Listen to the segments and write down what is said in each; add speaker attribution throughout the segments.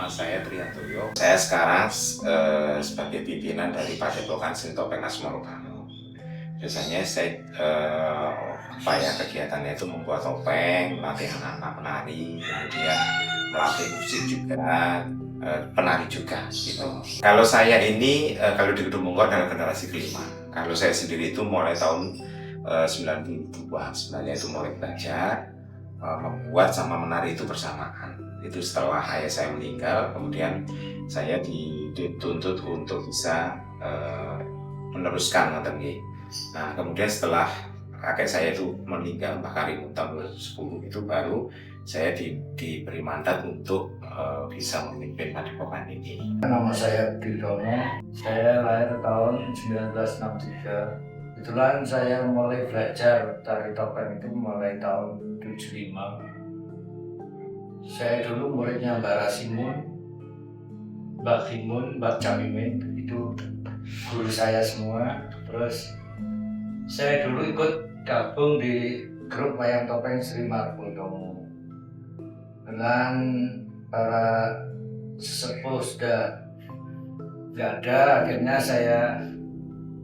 Speaker 1: saya Triantoyo. Saya sekarang sebagai pimpinan dari Padepokan Seni Topeng Asmorokano. Biasanya saya kegiatannya itu membuat topeng, melatih anak-anak penari, kemudian melatih musik juga, penari juga gitu. Kalau saya ini kalau di Kedung Monggo adalah generasi kelima. Kalau saya sendiri itu mulai tahun 92 sebenarnya itu mulai belajar membuat sama menari itu bersamaan. Itu setelah ayah saya meninggal, kemudian saya dituntut untuk bisa meneruskan ngerti. Nah, kemudian setelah kakek saya itu meninggal, Mbah Karimun tahun 2010 itu baru saya diberi mandat untuk bisa memimpin padepokan ini.
Speaker 2: Nama saya Bidono, saya lahir tahun 1963. Kebetulan saya mulai belajar tari topeng itu mulai tahun 75. Saya dulu muridnya Mbak Rasimun, Mbak Timun, Mbak Camimin, itu guru saya semua. Terus saya dulu ikut gabung di grup wayang topeng Sri Margono. Dengan para sesepuh sudah nggak ada, akhirnya saya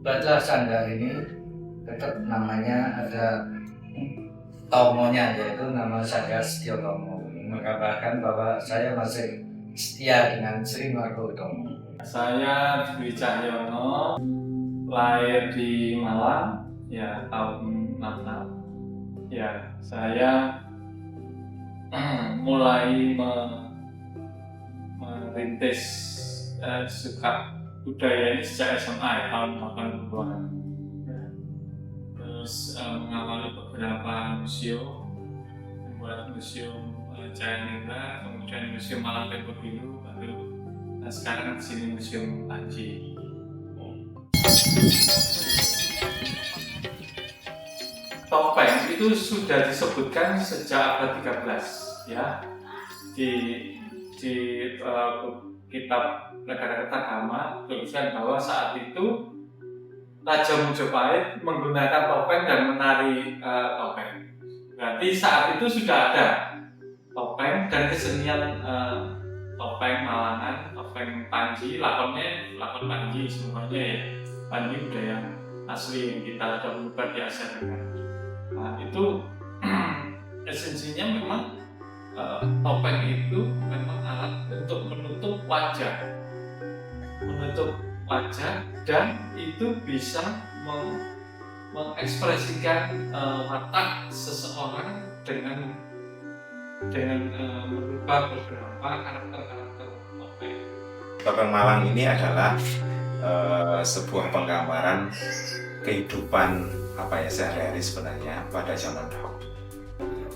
Speaker 2: buatlah sanggar ini. Tetap namanya ada tomonya, yaitu nama Sanggar Setyo Tomo, menggambarkan bahwa saya masih setia dengan Sri Margono.
Speaker 3: Saya Dwi Cahyono, lahir di Malang ya tahun 66. Ya, saya mulai merintis suka budaya ini sejak SMA ya, tahun 80-an. Terus mengawali beberapa museum, membuat museum Jaya Ningrat, kemudian museum Malang Tempo Biru, lalu sekarang di sini museum Panji. Topeng itu sudah disebutkan sejak abad 13 ya di kitab negara Ketagama tulisan bahwa saat itu Raja Majapahit menggunakan topeng dan menari topeng. Berarti saat itu sudah ada topeng dan kesenian topeng Malangan, topeng Panji, lakon Panji semuanya ya. Panji budaya asli yang kita sudah menyebar di Asia Tenggara. Nah itu esensinya memang topeng itu memang alat untuk menutup wajah dan itu bisa mengekspresikan watak seseorang dengan merubah beberapa karakter topeng.
Speaker 1: Topeng Malang ini adalah sebuah penggambaran kehidupan sehari-hari sebenarnya pada zaman dahulu.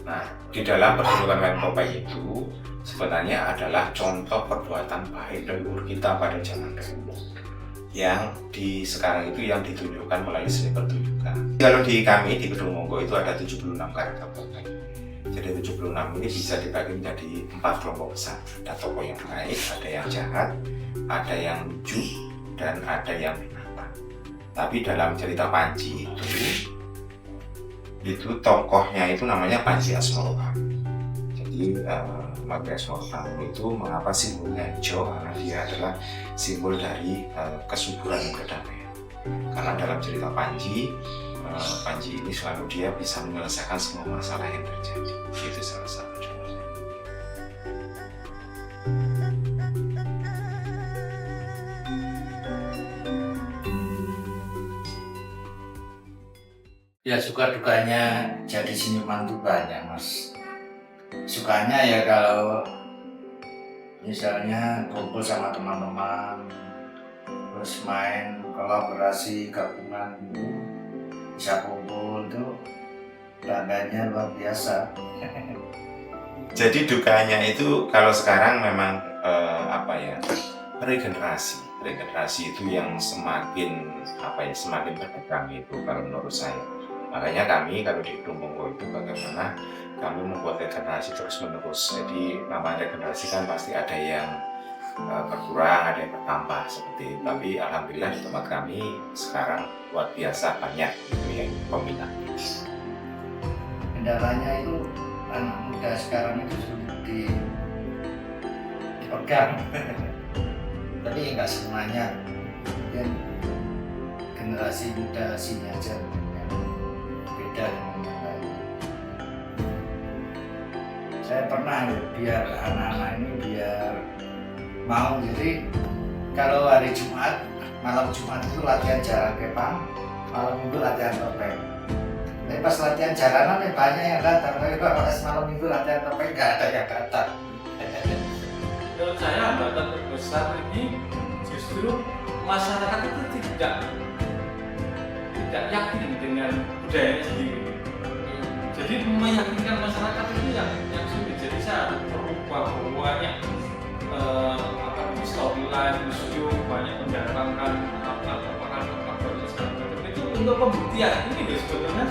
Speaker 1: Nah, di dalam pertunjukan wayang topeng itu sebenarnya adalah contoh perbuatan baik leluhur kita pada zaman dahulu. Yang sekarang itu yang ditunjukkan melalui seni pertunjukan. Kalau di kami di Kedung Monggo itu ada 76 karakter topeng. Jadi 76 ini bisa dibagi menjadi 4 kelompok besar. Ada tokoh yang baik, ada yang jahat, ada yang lucu, dan ada yang binatang. Tapi dalam cerita Panji itu tokohnya itu namanya Panji Asmorokano. Jadi Panji Asmorokano itu mengapa simbolnya hijau? Karena dia adalah simbol dari kesuburan dan kedamaian. Karena dalam cerita Panji ini selalu dia bisa menyelesaikan semua masalah yang terjadi. Itu salah satu contohnya.
Speaker 2: Ya suka dukanya jadi seniman itu banyak mas. Sukanya ya kalau misalnya kumpul sama teman-teman, terus main kolaborasi gabungan itu bisa kumpul itu bangganya luar biasa.
Speaker 1: Jadi dukanya itu kalau sekarang memang regenerasi itu yang semakin berkembang itu kalau menurut saya. Makanya kami kalau di Kedung Monggo itu bagaimana kami membuat regenerasi terus menerus. Jadi namanya regenerasi kan pasti ada yang berkurang, ada yang bertambah seperti itu. Tapi alhamdulillah di tempat kami sekarang luar biasa banyak yang peminat.
Speaker 2: Kendalanya itu anak muda sekarang itu sudah dipegang. Tapi nggak semuanya, mungkin generasi muda sini aja yang beda dengan yang lain. Saya pernah ya, biar anak-anak ini biar mau, jadi kalau hari Jumat, malam Jumat itu latihan jalan kepang, malam Minggu latihan topeng. Tapi pas latihan jalanan banyak yang datang, tapi pas malam Minggu latihan topeng nggak ada yang datang.
Speaker 3: Menurut saya hambatan terbesar ini justru masyarakat itu tidak yakin dengan budayanya sendiri. Jadi meyakinkan masyarakat itu yang sulit. Jadi saya berubah banyak storyline, museum, banyak mendatangkan pakar-pakar itu untuk pembuktian ini guys, sebetulnya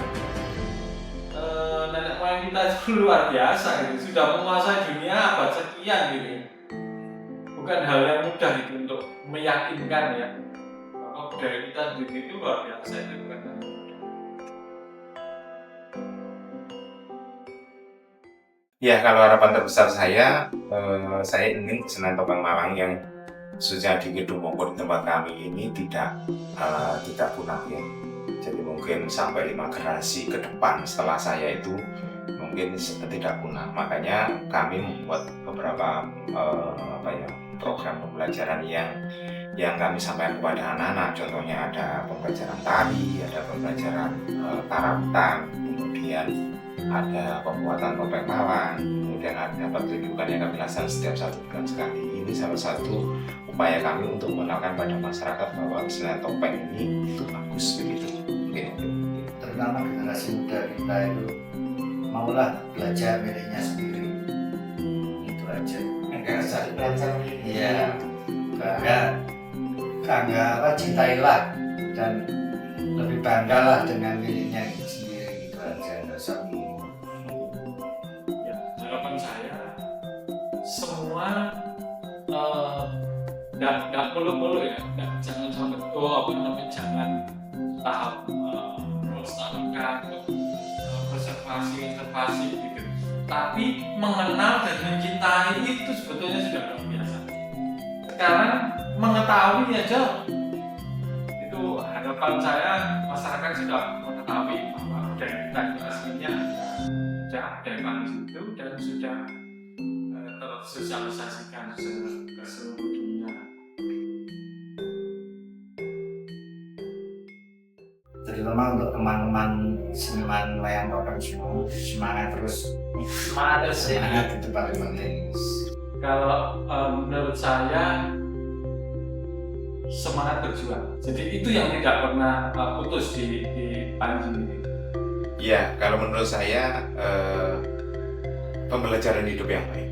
Speaker 3: nenek moyang kita itu luar biasa gitu. Sudah menguasai dunia abad sekian gitu. Bukan hal yang mudah itu untuk meyakinkan ya bahwa budaya kita sendiri itu luar biasa itu kan.
Speaker 1: Ya, kalau harapan terbesar saya ingin kesenian topeng Malang yang khususnya di Gedung Monggo di tempat kami ini tidak punah ya. Jadi mungkin sampai 5 generasi ke depan setelah saya itu mungkin tidak punah. Makanya kami membuat beberapa program pembelajaran yang kami sampaikan kepada anak-anak. Contohnya ada pembelajaran tari, ada pembelajaran karawitan, kemudian ada pembuatan topeng Malang, kemudian ada pertunjukan yang kami laksanakan setiap 1 bulan sekali. Ini salah satu upaya kami untuk mengenalkan pada masyarakat bahwa kesenian topeng ini itu bagus begitu.
Speaker 2: Terutama generasi muda kita itu maulah belajar miliknya sendiri. Itu aja.
Speaker 1: Enggak usah belajar
Speaker 2: Iya, bangga cintailah dan lebih banggalah dengan miliknya itu sendiri. Itu aja, nggak usah
Speaker 3: Harapan saya semua nggak mulu-mulu ya, jangan sampai jangan tahap melestarikan konservasi gitu, tapi mengenal dan mencintai itu sebetulnya sudah luar biasa. Sekarang mengetahui aja itu harapan saya, masyarakat sudah mengetahui bahwa budaya kita itu aslinya ada di situ dan sudah tersosialisasikan ke seluruh dunia.
Speaker 2: Terutama untuk teman-teman seniman wayang topeng semua, semangat terus. Semangat itu paling penting.
Speaker 3: Kalau menurut saya semangat berjuang. Jadi itu yang tidak pernah putus di Panji ini.
Speaker 1: Ya, kalau menurut saya pembelajaran hidup yang baik.